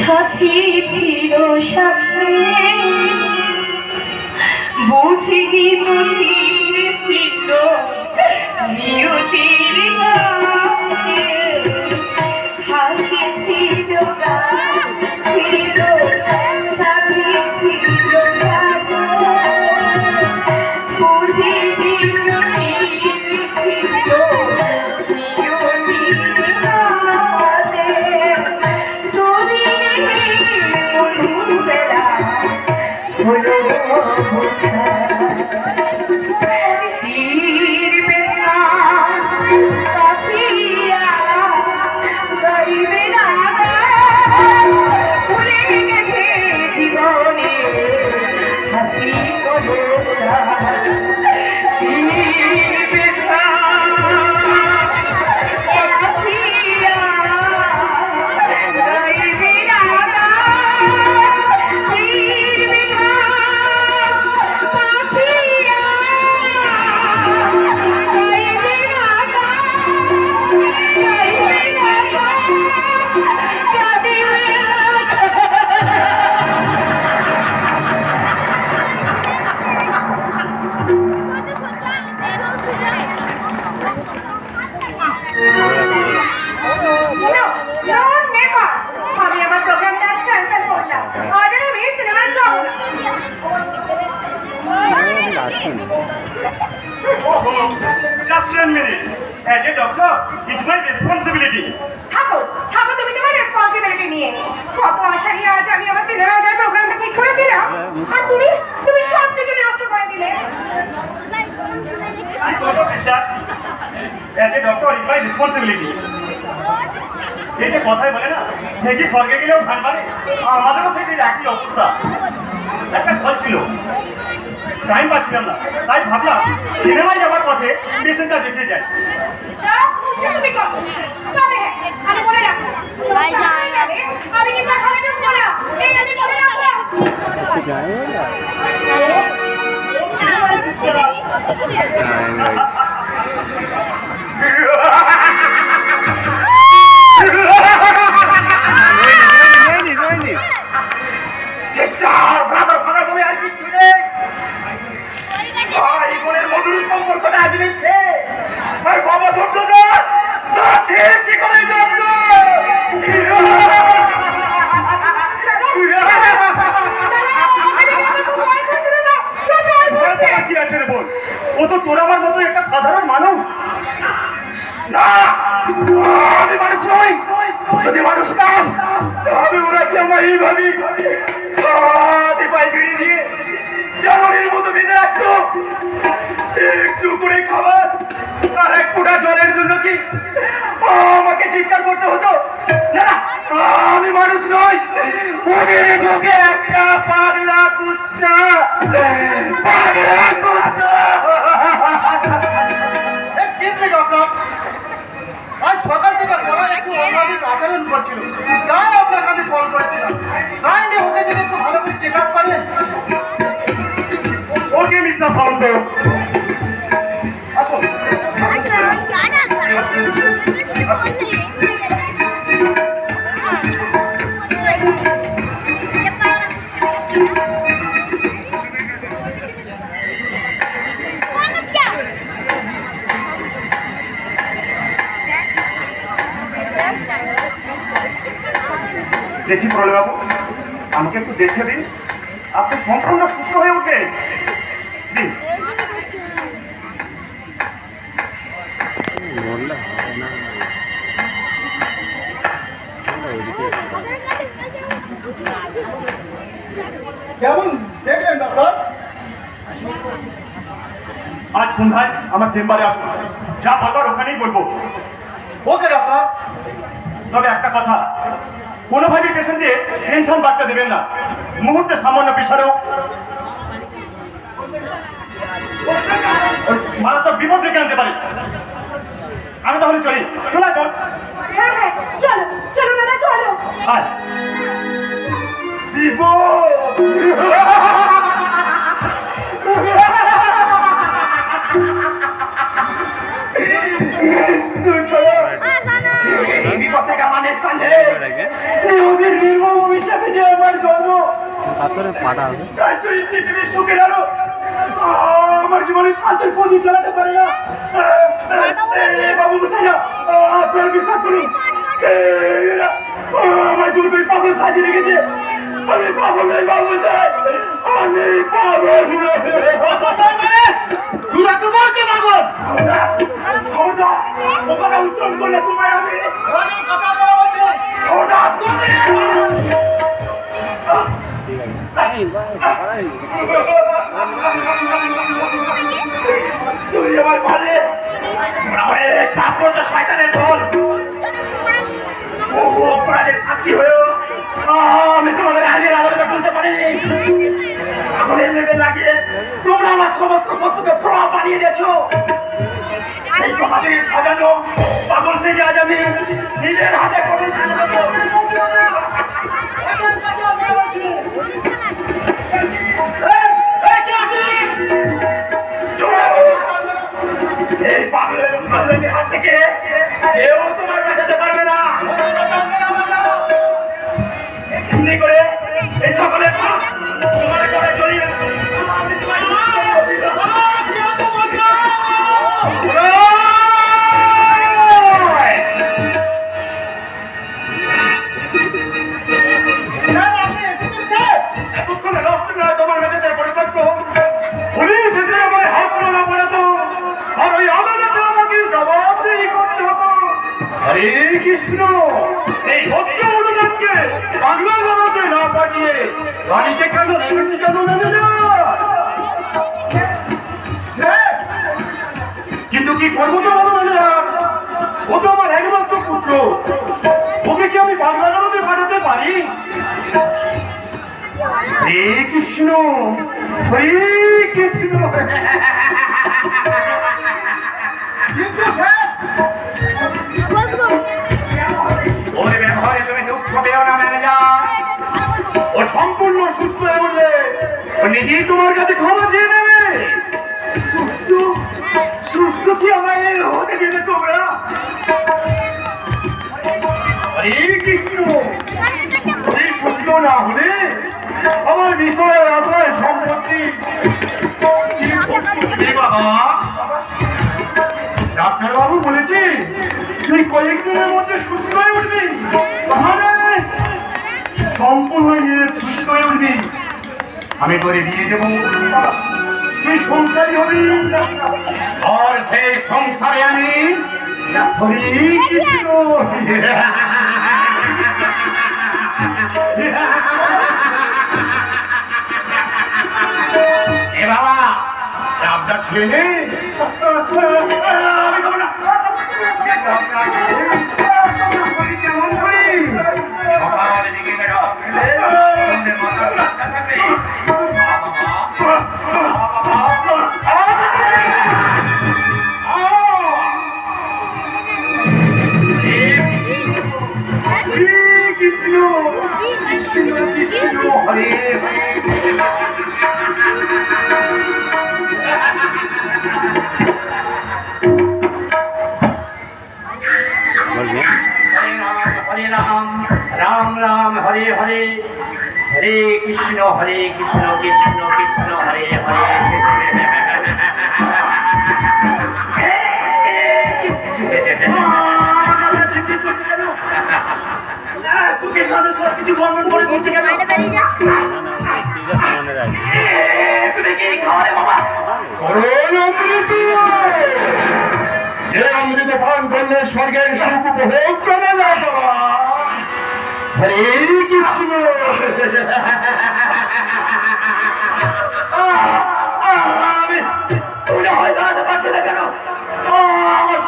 সাথী ছিল সাথে বুঝিনি তো তীর ছিল নিয়তির গাছে হাসি ছিল ছিল সাথী ছিল সাথে বুঝিনি তো তীর ছিল নিয়তির গাছে হলো তীর বেলা পাখিয়া গাইবে না ভুলে গেছে জীবনে হাসি কলসা তীর বেলা পাখিয়া গাইবে না Just 10 minutes. As a doctor, it's my responsibility. থাকো থাকো তুমি তোমার রেসপন্সিবিলিটি নিয়ে কত আশা নিয়ে আজ আমি আমার সিনেমা যাওয়ার প্রোগ্রামটা ঠিক করেছিলাম আর তুমি তুমি সব কিছু নষ্ট করে দিলে I told you, sister. As a doctor, it's my responsibility. এই যে কথাই বলে না দেখি স্বর্গে গেলেও ধান মানে আমাদেরও সেই একই অবস্থা একটা কল ছিল টাইম পাচ্ছিলাম না তাই ভাবলাম সিনেমায় যাওয়ার পথে পেশেন্টটা দেখে যাই আমি বলে রাখো আমি কিন্তু এখানে ঢুকবো না এই আমি বলে সিস্টার ব্রাদার ফাদার বলে আর কিছু নেই ভাই বোনের মধুর সম্পর্কটা আজ মিথ্যে আর বাবা শব্দটা সাথে চিকনে জব্দ কি আছে রে বল ও তো তোর আমার মতো একটা সাধারণ মানুষ না আমি মানুষ নই যদি মানুষ নাম তবে ওরা কি আমার এইভাবে পায়ে বেরিয়ে দিয়ে জানুয়ারির মতো বেঁধে রাখতো একটু করে খাবার আর এক ফোঁটা জলের জন্য কি আমাকে চিৎকার করতে হতো না আমি মানুষ নই ওদের চোখে একটা পাগলা কুত্তা পাগলা কুত্তা এক্সকিউজ মি ডক্টর আজ সকাল থেকে গলা একটু অস্বাভাবিক আচরণ করছিল তাই আপনাকে আমি কল করেছিলাম কাইন্ডলি ওকে যদি একটু ভালো করে চেক আপ করেন ওকে মিস্টার সামন্ত আসুন দেখি প্রলয় বাবু আমাকে একটু দেখে দিন আপনি সম্পূর্ণ সুস্থ হয়ে উঠবেন দিন কেমন দেখলেন ডক্টর আজ সন্ধ্যায় আমার চেম্বারে আসুন যা বলবার ওখানেই বলবো ওকে ডক্টর তবে একটা কথা কোনোভাবেই পেশেন্টকে টেনশন বাড়তে দেবেন না মুহূর্তে সামান্য পিছারেও মারাত্মক বিপদ রেখে আনতে পারে আমি তাহলে চলি চলে বোন হ্যাঁ হ্যাঁ চলো চলো দাদা চলো আয় বিপদ পৃথিবীর থেকে আমার স্থান নেই। ওদের নির্মম অভিশাপে যে আমার জন্ম, তাই তুই পৃথিবীর সুখের আলো আমার জীবনে শান্তির প্রদীপ জ্বালাতে পারে না। বাবু মশাই না, আপনারা বিশ্বাস করুন, এরা আমার জোর করে পাগল সাজিয়ে রেখেছে। আমি পাগল নই বাবু মশাই, আমি পাগল নই। তুই তো বলতে পাগল। খবরদার ও কথা উচ্চারণ করলে তোমায় আমি কথা বলা বলছি। খবরদার তুমি আমার পালে অনেক পাপ করতো শয়তানের দল। অপরাধের সাক্ষী হয়েও আমি তোমাদের আইনের আলোচনা তুলতে পারিনি। আগুনের লেগে লাগিয়ে তোমরা আমার সমস্ত সত্যকে প্রভাব বানিয়ে দিয়েছো। সেই তোমাদের সাজানো পাগল সেজে আজ আমি নিজের হাতে করে এই পাগলের হাত থেকে কেউ তোমার বাঁচাতে পারবে না। এমনি করে এই সকলের পাপ তোমার ঘরে জড়িয়ে তোমার মেঝেতে পরিত্যক্ত পুলিশ এসে আমায় হাত তোলা পড়ে তো, আর ওই আদালতে আমাকে জবাবদিহি করতে হতো। হরে কৃষ্ণ, এই ভক্ত অনুদানকে বাংলা জগতে না পাঠিয়ে বাড়িতে কেন রেখেছি জানো না? কিন্তু কি করবো তো বলো ম্যানেজার, ও তো আমার একমাত্র পুত্র, ওকে কি আমি বাংলা জগতে পাঠাতে পারি? হরে কৃষ্ণ, হরে কৃষ্ণ। কিন্তু ওর ব্যবহারে তুমি দুঃখ পেও না ম্যানেজার। ও সম্পূর্ণ সুস্থ হয়ে উঠলে ও নিজেই তোমার কাছে ক্ষমা চেয়ে নেবে। সুস্থ সুস্থ কি আমায় হতে দেবে তোমরা? হরে কৃষ্ণ, সুস্থ না হলে আমার বিষয়ের আশায় সম্পত্তি বাবা। ডাক্তার বাবু বলেছে তুই কয়েকদিনের মধ্যে সুস্থ হয়ে উঠবি, সম্পূর্ণ সুস্থ হয়ে উঠবি। আমি করে দিয়ে দেবো, তুই সংসারী হবি, আর সেই সংসারে আমি হরে কৃষ্ণ। এ বাবা আপনার ছেলে আমি কেমন করি সকালের দিকে কৃষ্ণ কৃষ্ণ কৃষ্ণ হরে হরে। हरे राम राम राम हरे हरे, हरे कृष्ण कृष्ण कृष्ण हरे हरे। অমৃত পান করলে স্বর্গের সুখ উপভোগ করা যায় বাবা। হরে কৃষ্ণ। আমি হয়ে দাঁড়াতে পারছি না কেন? আমার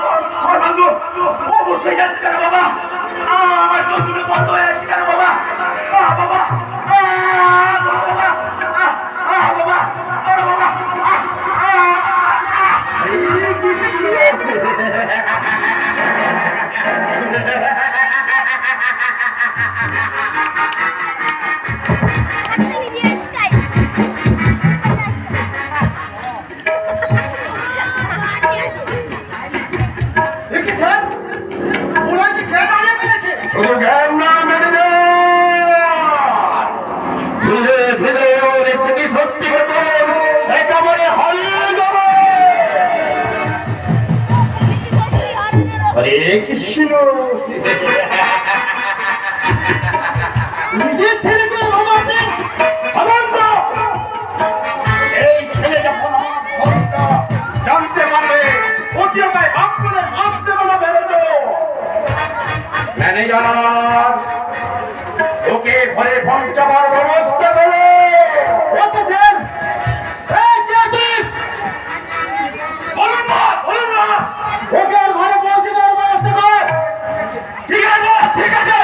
সর্বাঙ্গ অবশ্যই যাচ্ছে কেন বাবা? আমার চোখ দুটো বন্ধ হয়ে যাচ্ছে কেন বাবা? বাবা বাবা বাবা বাবা। হরে কৃষ্ণ। দেখি স্যার, ওরা যে খেয়ে দাঁড়িয়ে ফেলেছে। হরে কৃষ্ণ। নিজের ছেলেকে ভাবাতে অনন্ত। এই ছেলে যখন জানতে পারবে ওকে আমায় আপনাদের আসতে বলা বেরোতো। ম্যানেজার ওকে ঘরে পৌঁছাবার ব্যবস্থা করো। বলুন না ওকে ঘরে পৌঁছে দেওয়ার ব্যবস্থা কর। ঠিক আছে ঠিক আছে।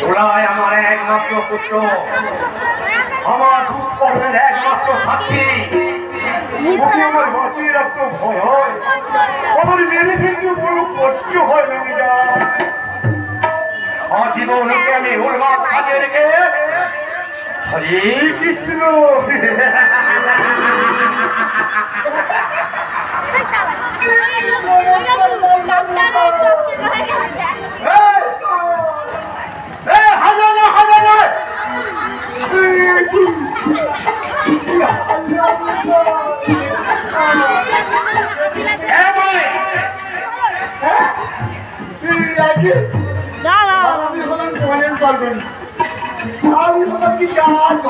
ওরাই আমার একমাত্র পুত্র, আমার দুষ্কর্মের একমাত্র সাক্ষী। ওকে আমার বাঁচিয়ে রাখতে ভয় হয়, আমার মেরে ফেলতে বড় কষ্ট হয়। ম্যানেজার আজীবন ওকে আমি উর্মার সাজিয়ে রেখে হরে কৃষ্ণ। আমি হলাম গণেশ দরবারি, আমি হলাম কি চাঁদ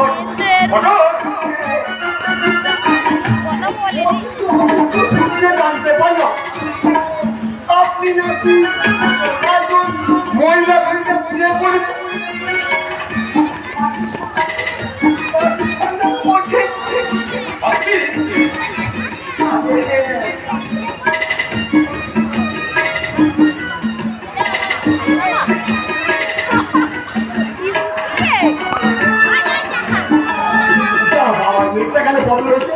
সূত্রে জানতে পারলাম আপনি নাকি একজন মহিলা বিয়ে করে গেলে প্রবলেম হচ্ছে।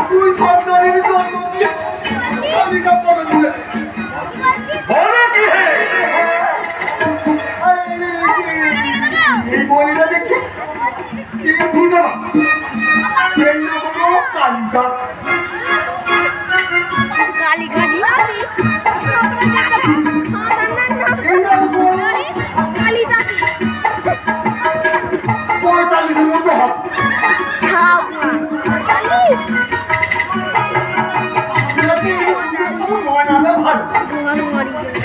তুই সন্তানের এই বলিটা দেখছি বুঝো না কালিদা পঁয়তাল্লিশের মতো হবে।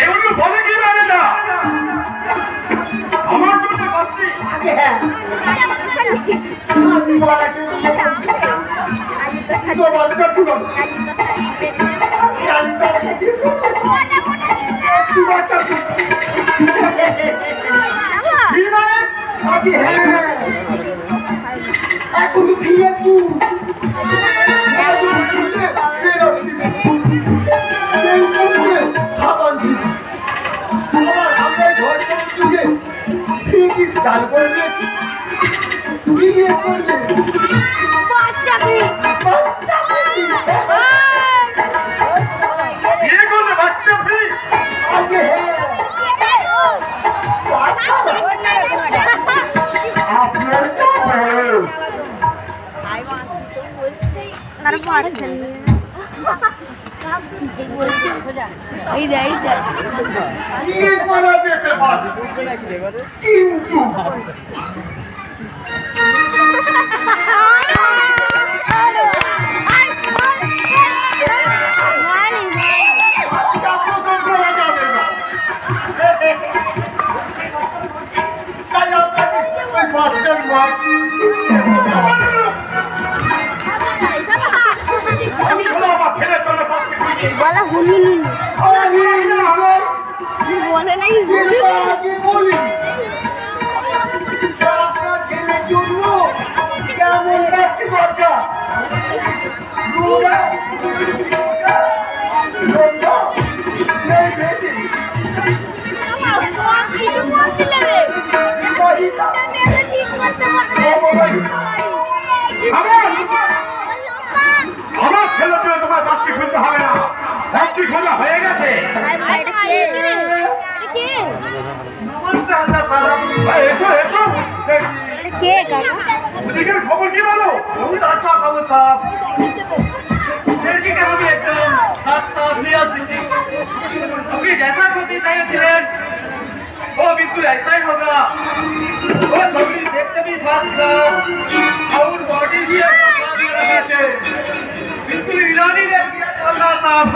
এগুলো বলে কি জানে না আমার জন্য বাচ্চি আগে হ্যাঁ বাচ্চা তুলো এখন তো ফিরে চালু করে দিয়েছি বিয়ে করলে বিয়ে করলে বাচ্চা ফ্রি। আগে আপনার বিয়ে করা যেতে পারে কিন্তু করা যাবে না। তাই আপনাকে ওই বাচ্চার মা আমি হলো আমার ছেলের জন্য বলা হুলুলু আমি নিজেই বলে নাই আগে বলি আপনার ছেলের জন্য কেমন ব্যক্তি দরকার কিছু বলছিলে আমার ছেলের জন্য তোমার চাকরি খুলতে হবে না, চাকরি খোলা হয়ে গেছে। এদিকের খবর কি বলো? बहुत अच्छा खबर साहब, लड़की का भी एकदम साथ साथ लिया सिटी, क्योंकि जैसा छोटी चाहिए चिलेन, वो बिल्कुल ऐसा ही होगा। वो छोटी देखते भी फर्स्ट क्लास और बॉडी भी रखना चाहिए, बिल्कुल ईरानी लड़की है अल्लाह साहब।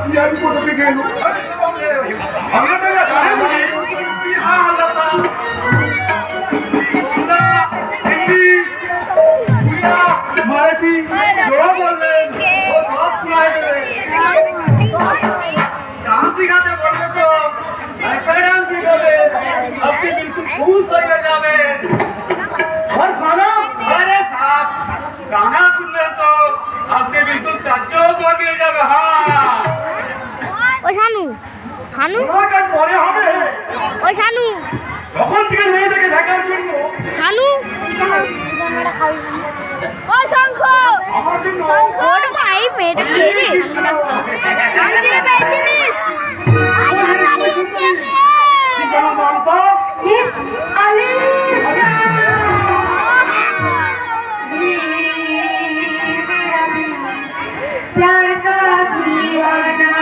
বিহারি কোথা থেকে এলো? हमने तो जाने मुझे हाँ अल्लाह साहब माराठी जोड़ा बोल रहे हैं, वो सब सुनाई दे रहे हैं। डांस दिखाते बोलते तो ऐसा डांस दिखाते आपकी बिल्कुल खुश हो जावे। और खाना अरे साहब गाना सुनने तो आपके बिल्कुल सच्चो बोल के जावे। हाँ ও শানু শানু তোমার কাজ পরে হবে। ও শানু তখন থেকে মেয়েদেরকে দেখার জন্য শানু ও শঙ্খ আমার জন্য ওর ভাই মেয়েটা কে রে শান্তিরে পেয়েছিলিস কি যেন নামটা? মিস আলিশা प्यार का दीवाना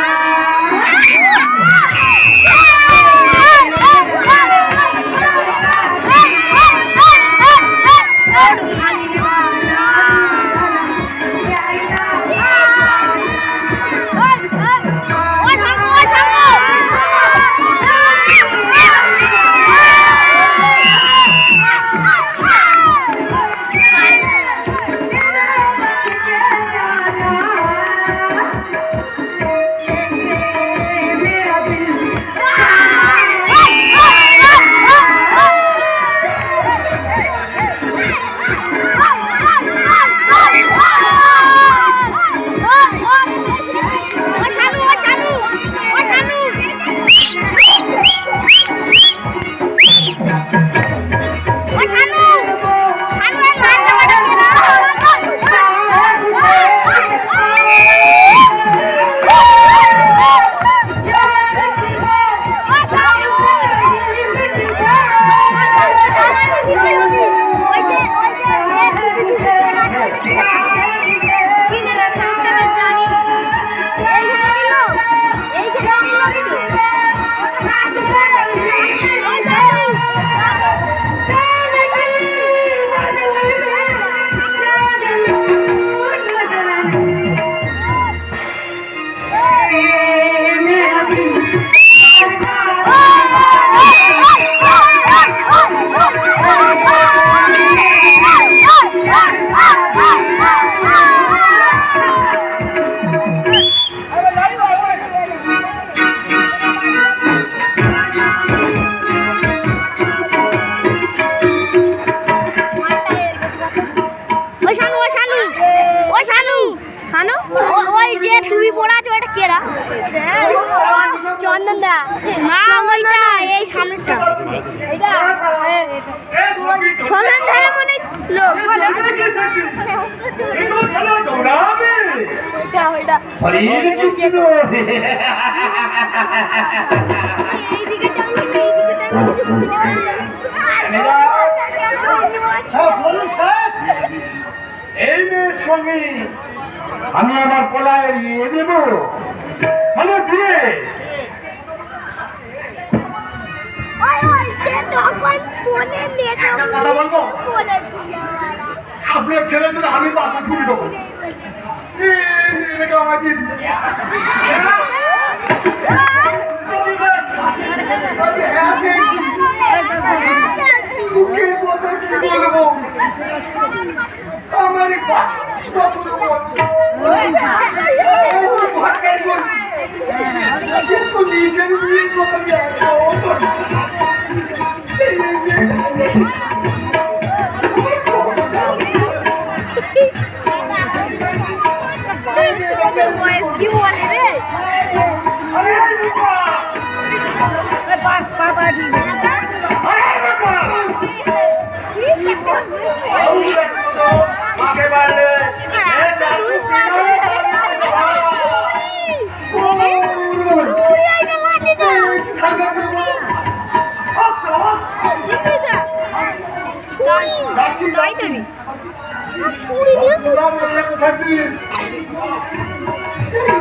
চন্দন দা মা ওইটা এই সামনেটা এটা চন্দন ধারে মনে লোক দৌড়াবে ওইটা হরে কৃষ্ণ। এইদিকে টাঙ্গি এইদিকে বলুন স্যার, এই মেয়ের সঙ্গে আমি আমার পোলায়ের ইয়ে দেব, মানে বিয়ে। একটা কথা বলবো, আপনার ছেলের জন্য আমি বাথরুম খুলে দেবো। আমার দিন দুঃখের কথা কি বলবো, আমার কিন্তু নিজের বিয়ের কথা বয়স কি বলে রে আরে দেবী পুরি নিয়ে তোরা বললে কোথায় তুই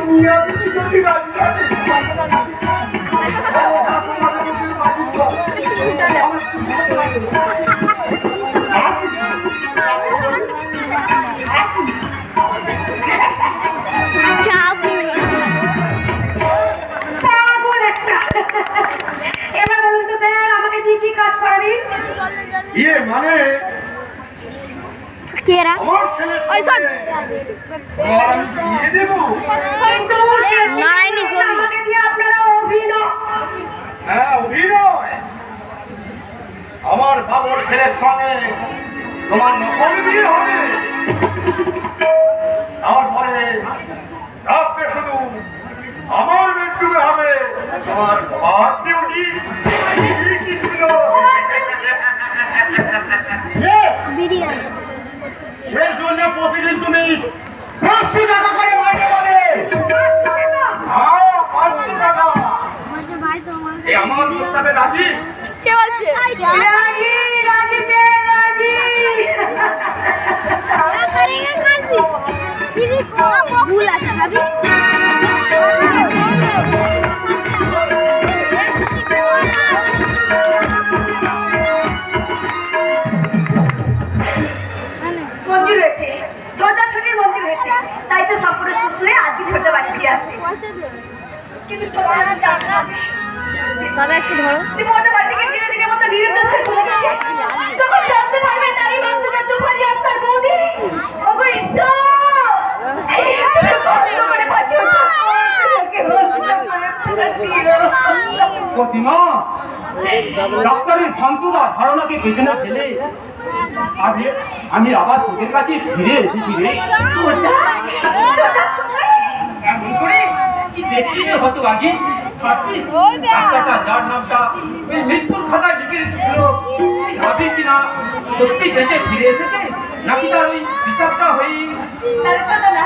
মিয়া বিবি যদি রাজি থাকে পাগল একটা। এবার বলুন তো স্যার আমাকে দিয়ে কি কাজ করাবেন? ইয়ে মানে কেরা আমার ছেলের ওই শোন। সঙ্গে তোমার আমি বিয়ে দেবো। কিন্তু সে কি নারায়ণী করবেন? ছবি। আমাকে দিয়ে আপনারা অভিনয়। হ্যাঁ অভিনয় আমার বাবুর ছেলের সঙ্গে তোমার নকল বিয়ে হবে তারপরে রাত্রে শুধু আমার বেডরুমে হবে তোমার ভাত ডিউটি কি ছিল বিরিয়ানি এর জন্য প্রতিদিন তুমি 500 টাকা করে মাইনে পাবে হ্যাঁ 500 টাকা বলছে ভাই তোমার এই আমার প্রস্তাবে রাজি কে বলছে রাজি, রাজি স্যার, রাজি। करेगा काजी सिर्फ भूल আছে ভাবি মন্দির রয়েছে, ছোটাছুটির মন্দির রয়েছে, তাই তো সম্পূর্ণ সুস্থ হয়ে আজকে ছোট বাড়ি ফিরে আসছে। কিন্তু ছোট দাদা একটু ধরো তুমি ওটা বাড়ি থেকে ধীরে ধীরে মতো নিরুদ্দেশ হয়ে চলে গেছে। যখন জানতে পারবে নারী বান্ধব এত বাড়ি আসার বৌদি, ওগো ঈশ্বর! তুমি কষ্ট করে বাড়ি ওঠো। আমাকে বন্ধ করে ছেড়ে দিও। প্রতিমা ডাক্তারের ভ্রান্ততা ধারণাকে পেছনে ফেলে আমি আবার তোদের কাছে ফিরে এসেছি রে। ছোটা, ছোটা তোমার। এমন করে কি দেখছি রে হতো আগে ভাবছিস ডাক্তারটা যার নামটা ওই মৃত্যুর খাতায় লিখে রেখেছিল সেই ভাবি কিনা সত্যি বেঁচে ফিরে এসেছে নাকি তার ওই পিতাবটা হয়ে তাহলে ছোটা না,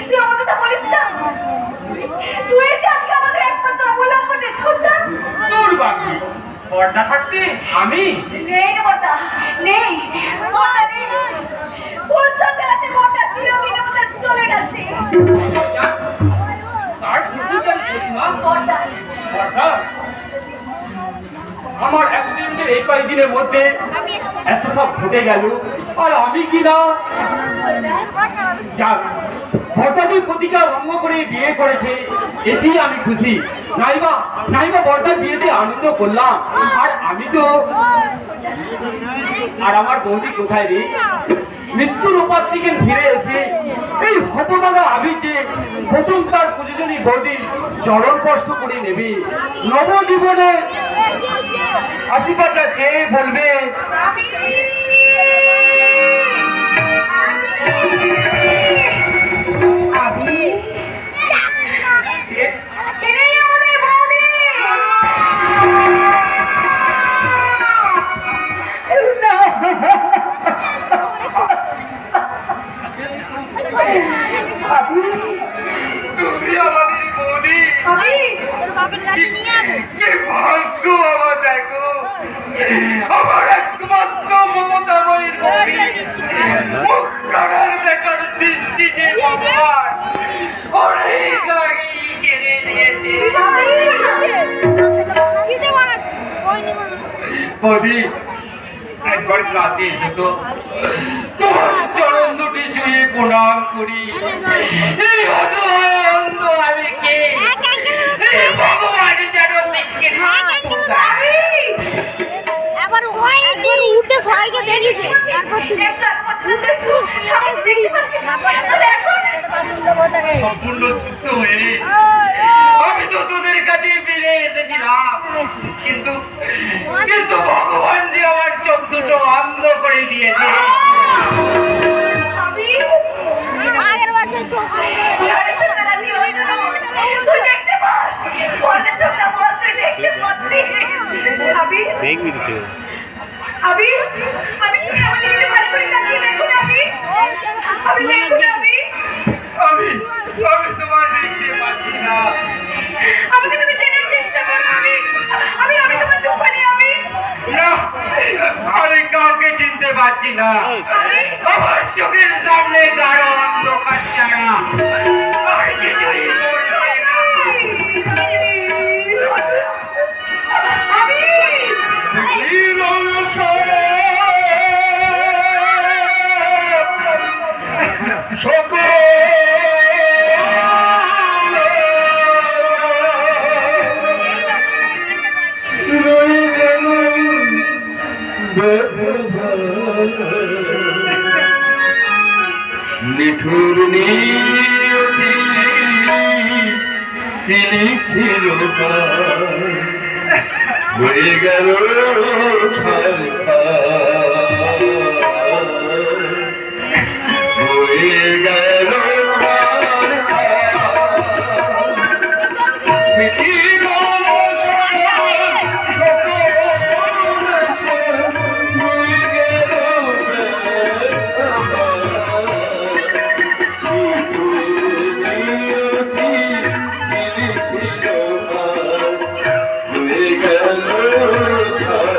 তুই আমার কথা বলিস না। তুই যে আজকে আমাদের একমাত্র অবলম্বন রে ছোটা। দূর বাকি পর্দা থাকতে আমি নেই রে বড়টা, নেই। বড়টা নেই। ফুল চোখেরাতে বড়টা চিরবিলের মতো চলে গেছে। তার কিছু জানি প্রতিমা বড়টা, পর্দা আমার অ্যাক্সিডেন্টের এই কয়েকদিনের মধ্যে এত সব ঘটে গেল আর আমি কিনা যাক বর্দাদের প্রতিজ্ঞা ভঙ্গ করে বিয়ে করেছে এতেই আমি খুশি নাইবা বর্দার বিয়েতে আনন্দ করলাম আর আমি তো আর আমার বৌদি কোথায় রে মৃত্যুর উপার থেকে ফিরে এসে এই হতভাগা আবির যে প্রথম তার প্রযোজনী বৌদির চরণ স্পর্শ করে নেবে নবজীবনে আশীর্বাদটা চেয়ে বলবে এটাই আমাদের বৌদি। তুমি আমাদের বৌদি আমি তোর বাপের কাছে নিয়ে আয় কি ভাগ্য আমার দেখো আমার একমাত্র মমতাময়ীর বৌদি মুখ কাড়ার দেখার দৃষ্টি যে আমার অনেক আগে কেড়ে নিয়েছে কিতে বানাচ্ছি ওই নি বানাচ্ছি বৌদি একবার কাছে এসে তো তোমার চরণ দুটি জুড়ে প্রণাম করি এই অসহায় অন্ধ আমি কে এই ভগবান যেন শিক্ষিত এবার ওই একবার উঠে সবাইকে দেখি তারপর তুই একটু আগে পর্যন্ত একটু সবাই তো দেখতে পাচ্ছি না। তাহলে এখন সম্পূর্ণ সুস্থ হয়ে আমি তো তোদের কাছে ফিরে এসেছিলাম কিন্তু কিন্তু ভগবান যে আমার চোখ দুটো অন্ধ করে দিয়েছে আমি আগের বছর চোখ আরে ছোটটা তুই ওই জন্য তুই দেখতে পাস। বললে ছোটটা বল তুই দেখতে পাচ্ছিস। আমি দেখবি তো আমি আমি তুমি আমার দিকে একটু ভালো করে তাকিয়ে দেখো না। আমি দেখো না। আমি আমি তোমায় দেখতে পাচ্ছি না আমাকে তুমি চেনার চেষ্টা করো। আমি আমি আমি তোমার দুঃখ নিয়ে আমি না আমি কাউকে চিনতে বুঝতে পারছি না, আমার চোখের সামনে গাঢ় অন্ধকার ছাড়া আর কিছুই মনে হয় না। নিঠুর নিয়তি কি লিখিল হয়ে গেল ছাড়